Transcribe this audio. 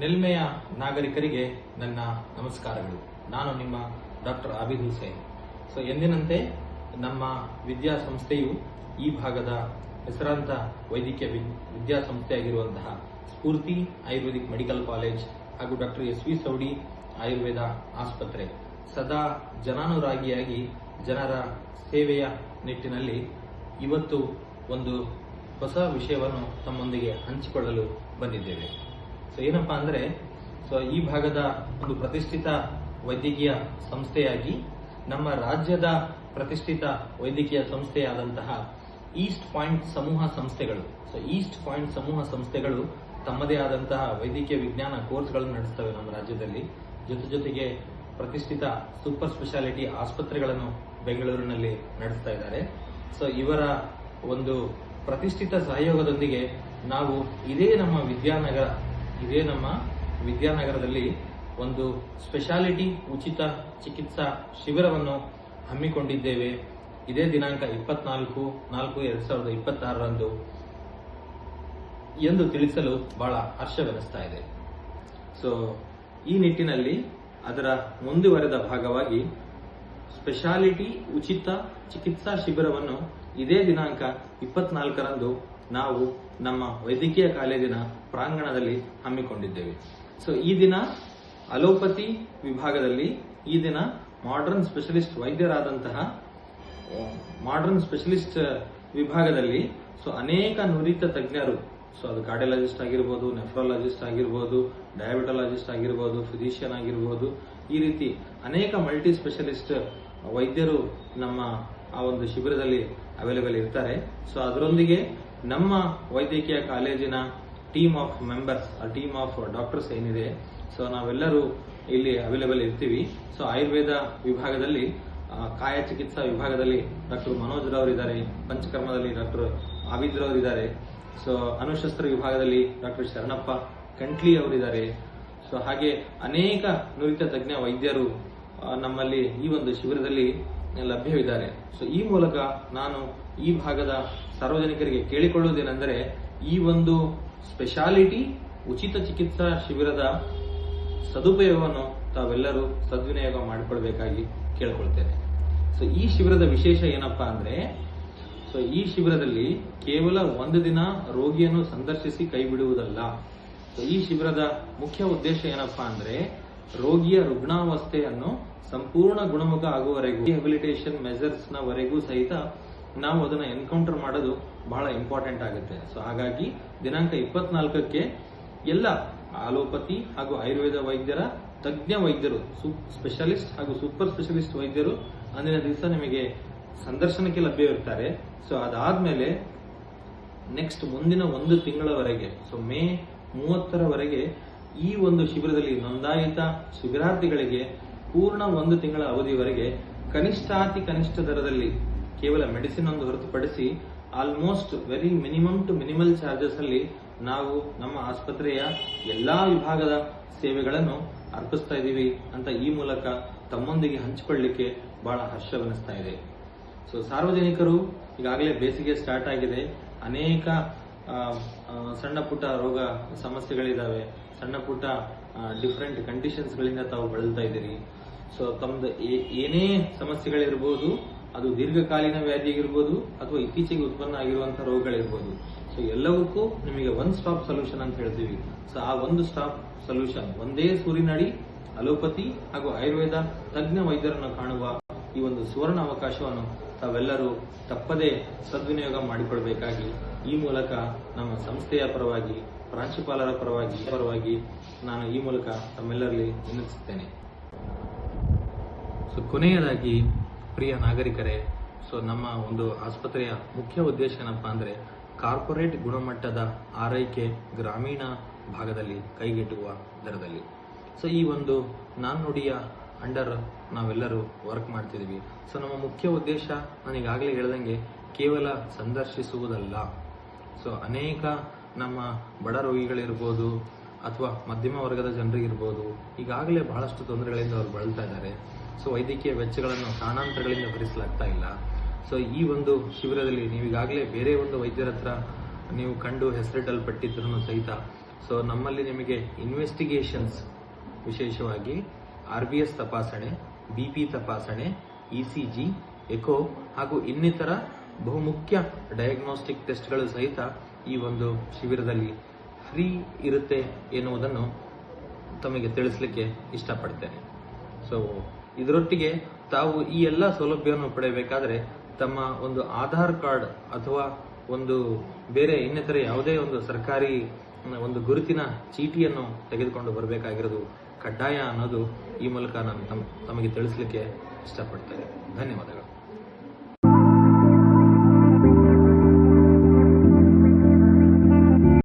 ನೆಲ್ಮೆಯ ನಾಗರಿಕರಿಗೆ ನನ್ನ ನಮಸ್ಕಾರಗಳು. ನಾನು ನಿಮ್ಮ ಡಾಕ್ಟರ್ ಆಬಿದ್ ಹುಸೇನ್. ಎಂದಿನಂತೆ ನಮ್ಮ ವಿದ್ಯಾಸಂಸ್ಥೆಯು ಈ ಭಾಗದ ಹೆಸರಾಂತ ವೈದ್ಯಕೀಯ ವಿದ್ಯಾಸಂಸ್ಥೆಯಾಗಿರುವಂತಹ ಸ್ಫೂರ್ತಿ ಆಯುರ್ವೇದಿಕ್ ಮೆಡಿಕಲ್ ಕಾಲೇಜ್ ಹಾಗೂ ಡಾಕ್ಟರ್ ಎಸ್.ವಿ. ಸವಡಿ ಆಯುರ್ವೇದ ಆಸ್ಪತ್ರೆ ಸದಾ ಜನಾನುರಾಗಿಯಾಗಿ ಜನರ ಸೇವೆಯ ನಿಟ್ಟಿನಲ್ಲಿ ಇವತ್ತು ಒಂದು ಹೊಸ ವಿಷಯವನ್ನು ತಮ್ಮೊಂದಿಗೆ ಹಂಚಿಕೊಳ್ಳಲು ಬಂದಿದ್ದೇವೆ. ಏನಪ್ಪಾ ಅಂದ್ರೆ ಈ ಭಾಗದ ಒಂದು ಪ್ರತಿಷ್ಠಿತ ವೈದ್ಯಕೀಯ ಸಂಸ್ಥೆಯಾಗಿ ನಮ್ಮ ರಾಜ್ಯದ ಪ್ರತಿಷ್ಠಿತ ವೈದ್ಯಕೀಯ ಸಂಸ್ಥೆಯಾದಂತಹ ಈಸ್ಟ್ ಪಾಯಿಂಟ್ ಸಮೂಹ ಸಂಸ್ಥೆಗಳು ಈಸ್ಟ್ ಪಾಯಿಂಟ್ ಸಮೂಹ ಸಂಸ್ಥೆಗಳು ತಮ್ಮದೇ ಆದಂತಹ ವೈದ್ಯಕೀಯ ವಿಜ್ಞಾನ ಕೋರ್ಸ್ಗಳನ್ನು ನಡೆಸ್ತವೆ ನಮ್ಮ ರಾಜ್ಯದಲ್ಲಿ. ಜೊತೆಗೆ ಪ್ರತಿಷ್ಠಿತ ಸೂಪರ್ ಸ್ಪೆಷಾಲಿಟಿ ಆಸ್ಪತ್ರೆಗಳನ್ನು ಬೆಂಗಳೂರಿನಲ್ಲಿ ನಡೆಸ್ತಾ ಇದ್ದಾರೆ. ಇವರ ಒಂದು ಪ್ರತಿಷ್ಠಿತ ಸಹಯೋಗದೊಂದಿಗೆ ನಾವು ಇದೇ ನಮ್ಮ ವಿದ್ಯಾನಗರದಲ್ಲಿ ಒಂದು ಸ್ಪೆಷಾಲಿಟಿ ಉಚಿತ ಚಿಕಿತ್ಸಾ ಶಿಬಿರವನ್ನು ಹಮ್ಮಿಕೊಂಡಿದ್ದೇವೆ. ಇದೇ ದಿನಾಂಕ 24/4/2026 ಎಂದು ತಿಳಿಸಲು ಬಹಳ ಹರ್ಷವೆನಿಸ್ತಾ ಇದೆ. ಈ ನಿಟ್ಟಿನಲ್ಲಿ ಅದರ ಮುಂದುವರೆದ ಭಾಗವಾಗಿ ಸ್ಪೆಷಾಲಿಟಿ ಉಚಿತ ಚಿಕಿತ್ಸಾ ಶಿಬಿರವನ್ನು ಇದೇ ದಿನಾಂಕ 24 ನಾವು ನಮ್ಮ ವೈದ್ಯಕೀಯ ಕಾಲೇಜಿನ ಪ್ರಾಂಗಣದಲ್ಲಿ ಹಮ್ಮಿಕೊಂಡಿದ್ದೇವೆ. ಈ ದಿನ ಅಲೋಪತಿ ವಿಭಾಗದಲ್ಲಿ ಈ ದಿನ ಮಾಡರ್ನ್ ಸ್ಪೆಷಲಿಸ್ಟ್ ವೈದ್ಯರಾದಂತಹ ಮಾಡರ್ನ್ ಸ್ಪೆಷಲಿಸ್ಟ್ ವಿಭಾಗದಲ್ಲಿ ಅನೇಕ ನುರಿತ ತಜ್ಞರು, ಅದು ಕಾರ್ಡಿಯಾಲಜಿಸ್ಟ್ ಆಗಿರ್ಬೋದು, ನೆಫ್ರಾಲಜಿಸ್ಟ್ ಆಗಿರ್ಬೋದು, ಡಯಾಬಿಟಾಲಜಿಸ್ಟ್ ಆಗಿರ್ಬೋದು, ಫಿಸಿಷಿಯನ್ ಆಗಿರ್ಬೋದು, ಈ ರೀತಿ ಅನೇಕ ಮಲ್ಟಿ ಸ್ಪೆಷಲಿಸ್ಟ್ ವೈದ್ಯರು ನಮ್ಮ ಆ ಒಂದು ಶಿಬಿರದಲ್ಲಿ ಅವೈಲೇಬಲ್ ಇರ್ತಾರೆ. ಅದರೊಂದಿಗೆ ನಮ್ಮ ವೈದ್ಯಕೀಯ ಕಾಲೇಜಿನ team of members, team of doctors ಏನಿದೆ, ನಾವೆಲ್ಲರೂ ಇಲ್ಲಿ ಅವೈಲೇಬಲ್ ಇರ್ತೀವಿ. ಆಯುರ್ವೇದ ವಿಭಾಗದಲ್ಲಿ ಕಾಯ ಚಿಕಿತ್ಸಾ ವಿಭಾಗದಲ್ಲಿ ಡಾಕ್ಟರ್ ಮನೋಜ್ ರವರಿದ್ದಾರೆ, ಪಂಚಕರ್ಮದಲ್ಲಿ ಡಾಕ್ಟರ್ ಆಬಿದ್ ರವರಿದ್ದಾರೆ, ಅಣುಶಸ್ತ್ರ ವಿಭಾಗದಲ್ಲಿ ಡಾಕ್ಟರ್ ಶರಣಪ್ಪ ಕಂಟ್ಲಿ ಅವರಿದ್ದಾರೆ. ಹಾಗೆ ಅನೇಕ ನುರಿತ ತಜ್ಞ ವೈದ್ಯರು ನಮ್ಮಲ್ಲಿ ಈ ಒಂದು ಶಿಬಿರದಲ್ಲಿ ಲಭ್ಯವಿದ್ದಾರೆ. ಈ ಮೂಲಕ ನಾನು ಈ ಭಾಗದ ಸಾರ್ವಜನಿಕರಿಗೆ ಕೇಳಿಕೊಳ್ಳುವುದೇನೆಂದರೆ, ಈ ಒಂದು ಸ್ಪೆಷಾಲಿಟಿ ಉಚಿತ ಚಿಕಿತ್ಸಾ ಶಿಬಿರದ ಸದುಪಯೋಗವನ್ನು ತಾವೆಲ್ಲರೂ ಸದ್ವಿನಿಯೋಗ ಮಾಡಿಕೊಳ್ಬೇಕಾಗಿ ಕೇಳಿಕೊಳ್ತೇನೆ. ಈ ಶಿಬಿರದ ವಿಶೇಷ ಏನಪ್ಪಾ ಅಂದ್ರೆ, ಈ ಶಿಬಿರದಲ್ಲಿ ಕೇವಲ ಒಂದು ದಿನ ರೋಗಿಯನ್ನು ಸಂದರ್ಶಿಸಿ ಕೈ ಬಿಡುವುದಲ್ಲ. ಈ ಶಿಬಿರದ ಮುಖ್ಯ ಉದ್ದೇಶ ಏನಪ್ಪಾ ಅಂದ್ರೆ, ರೋಗಿಯ ರುಗ್ಣಾವಸ್ಥೆಯನ್ನು ಸಂಪೂರ್ಣ ಗುಣಮುಖ ಆಗುವವರೆಗೂ ರಿಹ್ಯಾಬಿಲಿಟೇಷನ್ ಮೆಜರ್ಸ್ ನ ವರೆಗೂ ಸಹಿತ ನಾವು ಅದನ್ನ ಎನ್ಕೌಂಟರ್ ಮಾಡೋದು ಬಹಳ ಇಂಪಾರ್ಟೆಂಟ್ ಆಗುತ್ತೆ. ಹಾಗಾಗಿ ದಿನಾಂಕ 24ಕ್ಕೆ ಎಲ್ಲ ಅಲೋಪತಿ ಹಾಗೂ ಆಯುರ್ವೇದ ವೈದ್ಯರ ತಜ್ಞ ವೈದ್ಯರು, ಸ್ಪೆಷಲಿಸ್ಟ್ ಹಾಗೂ ಸೂಪರ್ ಸ್ಪೆಷಲಿಸ್ಟ್ ವೈದ್ಯರು ಅಂದಿನ ದಿವಸ ನಿಮಗೆ ಸಂದರ್ಶನಕ್ಕೆ ಲಭ್ಯವಿರ್ತಾರೆ. ಅದಾದ್ಮೇಲೆ ನೆಕ್ಸ್ಟ್ ಮುಂದಿನ 1 ತಿಂಗಳವರೆಗೆ, ಮೇ 30ರವರೆಗೆ ಈ ಒಂದು ಶಿಬಿರದಲ್ಲಿ ನೋಂದಾಯಿತ ಶಿಬಿರಾರ್ಥಿಗಳಿಗೆ ಪೂರ್ಣ 1 ತಿಂಗಳ ಅವಧಿಯವರೆಗೆ ಕನಿಷ್ಠಾತಿ ಕನಿಷ್ಠ ದರದಲ್ಲಿ, ಕೇವಲ ಮೆಡಿಸಿನ್ ಒಂದು ಹೊರತುಪಡಿಸಿ almost very minimum to minimal charges ಅಲ್ಲಿ ನಾವು ನಮ್ಮ ಆಸ್ಪತ್ರೆಯ ಎಲ್ಲಾ ವಿಭಾಗದ ಸೇವೆಗಳನ್ನು ಅರ್ಪಿಸ್ತಾ ಇದ್ದೀವಿ ಅಂತ ಈ ಮೂಲಕ ತಮ್ಮೊಂದಿಗೆ ಹಂಚಿಕೊಳ್ಳಲಿಕ್ಕೆ ಬಹಳ ಹರ್ಷವೆನಿಸ್ತಾ ಇದೆ. ಸಾರ್ವಜನಿಕರು, ಈಗಾಗಲೇ ಬೇಸಿಗೆ ಸ್ಟಾರ್ಟ್ ಆಗಿದೆ, ಅನೇಕ ಸಣ್ಣ ಪುಟ್ಟ ರೋಗ ಸಮಸ್ಯೆಗಳಿದಾವೆ, ಸಣ್ಣ ಪುಟ್ಟ ಡಿಫರೆಂಟ್ ಕಂಡೀಷನ್ಸ್ಗಳಿಂದ ತಾವು ಬಳಲ್ತಾ ಇದ್ದೀರಿ. ತಮ್ದು ಏನೇ ಸಮಸ್ಯೆಗಳಿರ್ಬೋದು, ಅದು ದೀರ್ಘಕಾಲೀನ ವ್ಯಾಧಿ ಆಗಿರ್ಬೋದು ಅಥವಾ ಇತ್ತೀಚೆಗೆ ಉತ್ಪನ್ನ ಆಗಿರುವಂತಹ ರೋಗಗಳಿರ್ಬೋದು, ಎಲ್ಲವಕ್ಕೂ ನಿಮಗೆ ಒನ್ ಸ್ಟಾಪ್ ಸೊಲ್ಯೂಷನ್ ಅಂತ ಹೇಳ್ತೀವಿ. ಆ ಒಂದು ಸ್ಟಾಪ್ ಸೊಲ್ಯೂಷನ್, ಒಂದೇ ಸೂರಿನಡಿ ಅಲೋಪತಿ ಹಾಗೂ ಆಯುರ್ವೇದ ತಜ್ಞ ವೈದ್ಯರನ್ನು ಕಾಣುವ ಈ ಒಂದು ಸುವರ್ಣ ಅವಕಾಶವನ್ನು ತಾವೆಲ್ಲರೂ ತಪ್ಪದೇ ಸದ್ವಿನಿಯೋಗ ಮಾಡಿಕೊಳ್ಬೇಕಾಗಿ ಈ ಮೂಲಕ ನಮ್ಮ ಸಂಸ್ಥೆಯ ಪರವಾಗಿ, ಪ್ರಾಂಶುಪಾಲರ ಪರವಾಗಿ ನಾನು ಈ ಮೂಲಕ ತಮ್ಮೆಲ್ಲರಲ್ಲಿ ವಿನಂತಿಸುತ್ತೇನೆ. ಕೊನೆಯದಾಗಿ ಪ್ರಿಯ ನಾಗರಿಕರೇ, ನಮ್ಮ ಒಂದು ಆಸ್ಪತ್ರೆಯ ಮುಖ್ಯ ಉದ್ದೇಶ ಏನಪ್ಪಾ ಅಂದ್ರೆ, ಕಾರ್ಪೊರೇಟ್ ಗುಣಮಟ್ಟದ ಆರೈಕೆ ಗ್ರಾಮೀಣ ಭಾಗದಲ್ಲಿ ಕೈಗೆಟುವ ದರದಲ್ಲಿ. ಈ ಒಂದು ನಾಣ್ಣುಡಿಯ ಅಂಡರ್ ನಾವೆಲ್ಲರೂ ವರ್ಕ್ ಮಾಡ್ತಿದ್ದೀವಿ. ನಮ್ಮ ಮುಖ್ಯ ಉದ್ದೇಶ ನಾನು ಈಗಾಗಲೇ ಹೇಳ್ದಂಗೆ ಕೇವಲ ಸಂದರ್ಶಿಸುವುದಲ್ಲ. ಅನೇಕ ನಮ್ಮ ಬಡ ರೋಗಿಗಳಿರ್ಬೋದು ಅಥವಾ ಮಧ್ಯಮ ವರ್ಗದ ಜನರಿಗಿರ್ಬೋದು, ಈಗಾಗಲೇ ಬಹಳಷ್ಟು ತೊಂದರೆಗಳಿಂದ ಅವರು ಬಳಲ್ತಾ ಇದ್ದಾರೆ. ವೈದ್ಯಕೀಯ ವೆಚ್ಚಗಳನ್ನು ಕಾರಣಾಂತರಗಳಿಂದ ಭರಿಸಲಾಗ್ತಾ ಇಲ್ಲ. ಈ ಒಂದು ಶಿಬಿರದಲ್ಲಿ ನೀವೀಗಾಗಲೇ ಬೇರೆ ಒಂದು ವೈದ್ಯರ ಹತ್ರ ನೀವು ಕಂಡು ಹೆಸರಿಡಲ್ಪಟ್ಟಿದ್ರೂ ಸಹಿತ ಸೊ ನಮ್ಮಲ್ಲಿ ನಿಮಗೆ ಇನ್ವೆಸ್ಟಿಗೇಷನ್ಸ್, ವಿಶೇಷವಾಗಿ RBS ತಪಾಸಣೆ, BP ತಪಾಸಣೆ, ECG, ಎಕೋ ಹಾಗೂ ಇನ್ನಿತರ ಬಹುಮುಖ್ಯ ಡಯಾಗ್ನೋಸ್ಟಿಕ್ ಟೆಸ್ಟ್ಗಳು ಸಹಿತ ಈ ಒಂದು ಶಿಬಿರದಲ್ಲಿ ಫ್ರೀ ಇರುತ್ತೆ ಎನ್ನುವುದನ್ನು ತಮಗೆ ತಿಳಿಸಲಿಕ್ಕೆ ಇಷ್ಟಪಡ್ತೇನೆ. ಸೊ ಇದರೊಟ್ಟಿಗೆ ತಾವು ಈ ಎಲ್ಲ ಸೌಲಭ್ಯವನ್ನು ಪಡೆಯಬೇಕಾದ್ರೆ ತಮ್ಮ ಒಂದು ಆಧಾರ್ ಕಾರ್ಡ್ ಅಥವಾ ಒಂದು ಬೇರೆ ಇನ್ನಿತರ ಯಾವುದೇ ಒಂದು ಸರ್ಕಾರಿ ಒಂದು ಗುರುತಿನ ಚೀಟಿಯನ್ನು ತೆಗೆದುಕೊಂಡು ಬರಬೇಕಾಗಿರೋದು ಕಡ್ಡಾಯ ಅನ್ನೋದು ಈ ಮೂಲಕ ನಾನು ತಮಗೆ ತಿಳಿಸಲಿಕ್ಕೆ ಇಷ್ಟಪಡ್ತೇನೆ. ಧನ್ಯವಾದಗಳು.